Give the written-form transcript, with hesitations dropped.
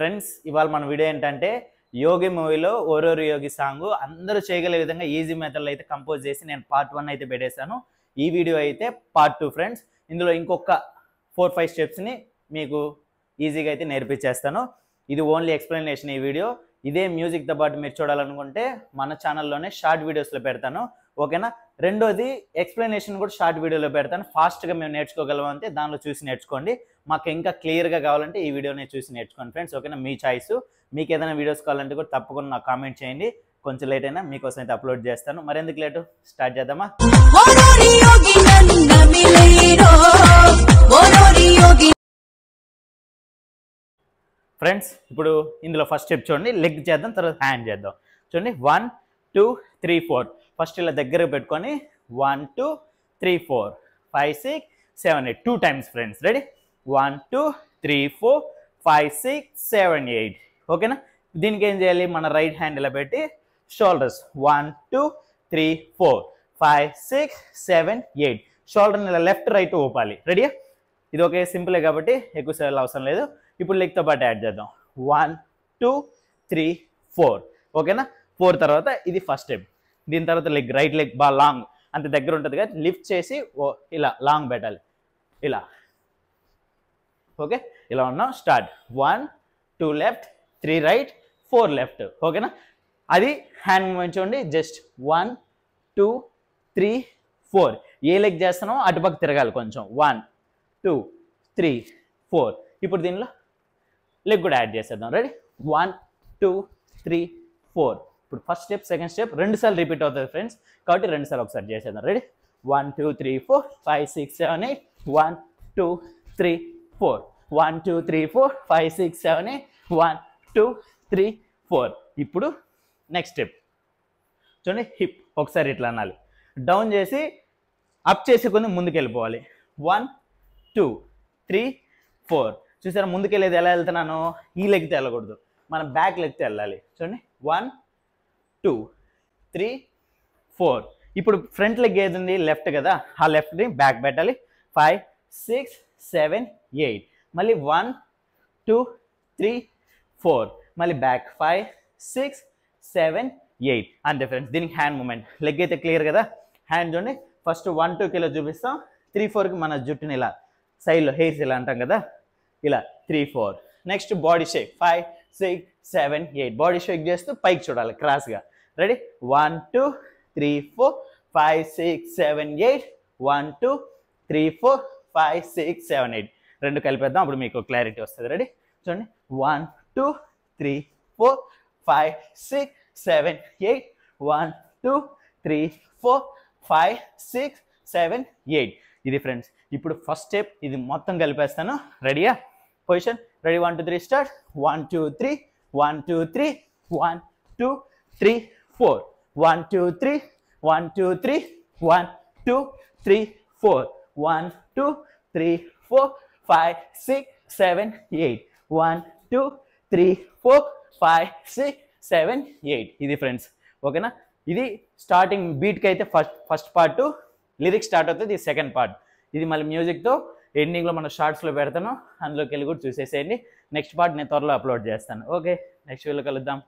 Friends ఇవాళ మన video ఏంటంటే యోగి మూవీలో ఓరోరు యోగి సాంగ్ అందరూ చేయగలే విధంగా ఈజీ మెథడ్లో అయితే కంపోజ్ చేసి నేను పార్ట్ 1 అయితే పెట్టేశాను. ఈ వీడియో అయితే పార్ట్ 2 ఫ్రెండ్స్. ఇందులో ఇంకొక 4-5 స్టెప్స్ని మీకు ఈజీగా అయితే నేర్పించేస్తాను. ఇది ఓన్లీ ఎక్స్ప్లెనేషన్ ఈ వీడియో. ఇదే మ్యూజిక్తో పాటు మీరు చూడాలనుకుంటే మన ఛానల్లోనే షార్ట్ వీడియోస్లో పెడతాను, ఓకేనా. రెండోది ఎక్స్ప్లెనేషన్ కూడా షార్ట్ వీడియోలో పెడతాను. ఫాస్ట్గా మేము నేర్చుకోగలమంటే దానిలో చూసి నేర్చుకోండి. మాకు ఇంకా క్లియర్గా కావాలంటే ఈ వీడియోని చూసి నేర్చుకోండి ఫ్రెండ్స్, ఓకేనా. మీ చాయిస్. మీకు ఏదైనా వీడియోస్ కావాలంటే కూడా తప్పకుండా నాకు కామెంట్ చేయండి. కొంచెం లేట్ అయినా మీకోసం అయితే అప్లోడ్ చేస్తాను. మరెందుకు లేటు, స్టార్ట్ చేద్దామా. ఫ్రెండ్స్ ఇప్పుడు ఇందులో ఫస్ట్ స్టెప్ చూడండి, లెగ్ చేద్దాం, తర్వాత హ్యాండ్ చేద్దాం. చూడండి 1 2 3 4. ఫస్ట్ ఇలా దగ్గరకు పెట్టుకొని 1 2 3 4 5 6 7 8 2 టైమ్స్ ఫ్రెండ్స్. రెడీ? 1 2 3 4 5 6 7 8, ఓకేనా. దీనికి ఏం చేయాలి, మన రైట్ హ్యాండ్ ఇలా పెట్టి షోల్డర్స్ 1 2 3 4 5 6 7 8 షోల్డర్ని ఇలా లెఫ్ట్ రైట్ ఊపాలి. రెడీయా? ఇది ఒకే సింపులే కాబట్టి ఎక్కువ సేపు అవసరం లేదు. ఇప్పుడు లెగ్తో పాటు యాడ్ చేద్దాం. 1 2 3 4, ఓకేనా. 4 తర్వాత ఇది ఫస్ట్ స్టెప్. దీని తర్వాత లెగ్, రైట్ లెగ్ బాగా లాంగ్, అంత దగ్గర ఉంటుంది కదా, లిఫ్ట్ చేసి ఇలా లాంగ్ పెట్టాలి, ఇలా, ఓకే. ఇలా ఉన్నాం. స్టార్ట్. 1 2 లెఫ్ట్ 3 రైట్ 4 లెఫ్ట్, ఓకేనా. అది హ్యాండ్ మూమెంట్ చూడండి, జస్ట్ 1 2 3 4. ఏ లెగ్ చేస్తున్నామో అటుపక్క తిరగాలి కొంచెం. 1 2 3 4. ఇప్పుడు దీనిలో లెగ్ కూడా యాడ్ చేసేద్దాం. రెడీ? 1 2 3 4. ఇప్పుడు ఫస్ట్ స్టెప్, సెకండ్ స్టెప్ 2 సార్లు రిపీట్ అవుతుంది ఫ్రెండ్స్, కాబట్టి 2 సార్లు ఒకసారి చేసేద్దాం. రెడీ? 1 2 3 4 5 6 7 8 1 2 3 4 1 2 3 4 5 6 7 8 1 2 3 4. ఇప్పుడు నెక్స్ట్ స్టెప్ చూడండి, హిప్ ఒకసారి ఇట్లా అనాలి, డౌన్ చేసి అప్ చేసి కొంచెం ముందుకు వెళ్ళిపోవాలి. 1 2 3 4. చూసారా, ముందుకెళ్ళేది ఎలా వెళ్తున్నాను, ఈ లెగ్తో వెళ్ళకూడదు, మనం బ్యాక్ లెగ్తో వెళ్ళాలి. చూడండి 1 2 3 4. ఇప్పుడు ఫ్రంట్ లెగ్ ఏది ఉంది, లెఫ్ట్ కదా, ఆ లెఫ్ట్ని బ్యాక్ పెట్టాలి. 5 6 7 8. మళ్ళీ 1 2 3 4. మళ్ళీ బ్యాక్ 5 6 7 8. అంతే ఫ్రెండ్స్. దీనికి హ్యాండ్ మూమెంట్. లెగ్ అయితే క్లియర్ కదా. హ్యాండ్ చూడండి, ఫస్ట్ 1 2 కిలో చూపిస్తాం, 3 4కి మన జుట్టుని ఇలా సైడ్లో హెయిర్స్ ఇలా అంటాం కదా, ఇలా 3 4. Next body Sheikh 5 6 7 8. Body Sheikh చేస్తూ పైకి చూడాలి క్రాస్గా. రెడీ? 1 2 3 4 5 6 7 8 1 2 3 4 5 6 7 8. రెండు కలిపేద్దాం, అప్పుడు మీకు క్లారిటీ వస్తుంది. రెడీ? చూడండి 1 2 3 4 5 6 7 8 1 2 3 4 5 6 7 8. ఇది ఫ్రెండ్స్. ఇప్పుడు ఫస్ట్ స్టెప్ ఇది మొత్తం కలిపేస్తాను. రెడీయా? పొజిషన్. రెడీ? 1 2 3 స్టార్ట్. 1 2 3 1 2 3 1 2 3 4 1 2 3 1 2 3 1 2 3 4 1 2 3 4 5 6 7 8 1 2 3 4 5 6 7 8. ఇది ఫ్రెండ్స్, ఓకేనా. ఇది స్టార్టింగ్ బీట్కి అయితే ఫస్ట్ పార్ట్, లిరిక్స్ స్టార్ట్ అవుతుంది, ఇది సెకండ్ పార్ట్. ఇది మళ్ళీ మ్యూజిక్తో ఎండింగ్లో మన షార్ట్స్లో పెడతాను, అందులోకి వెళ్ళి కూడా చూసేసేయండి. నెక్స్ట్ పార్ట్ నేను త్వరలో అప్లోడ్ చేస్తాను. ఓకే, నెక్స్ట్ వీడియోలో కలుద్దాం.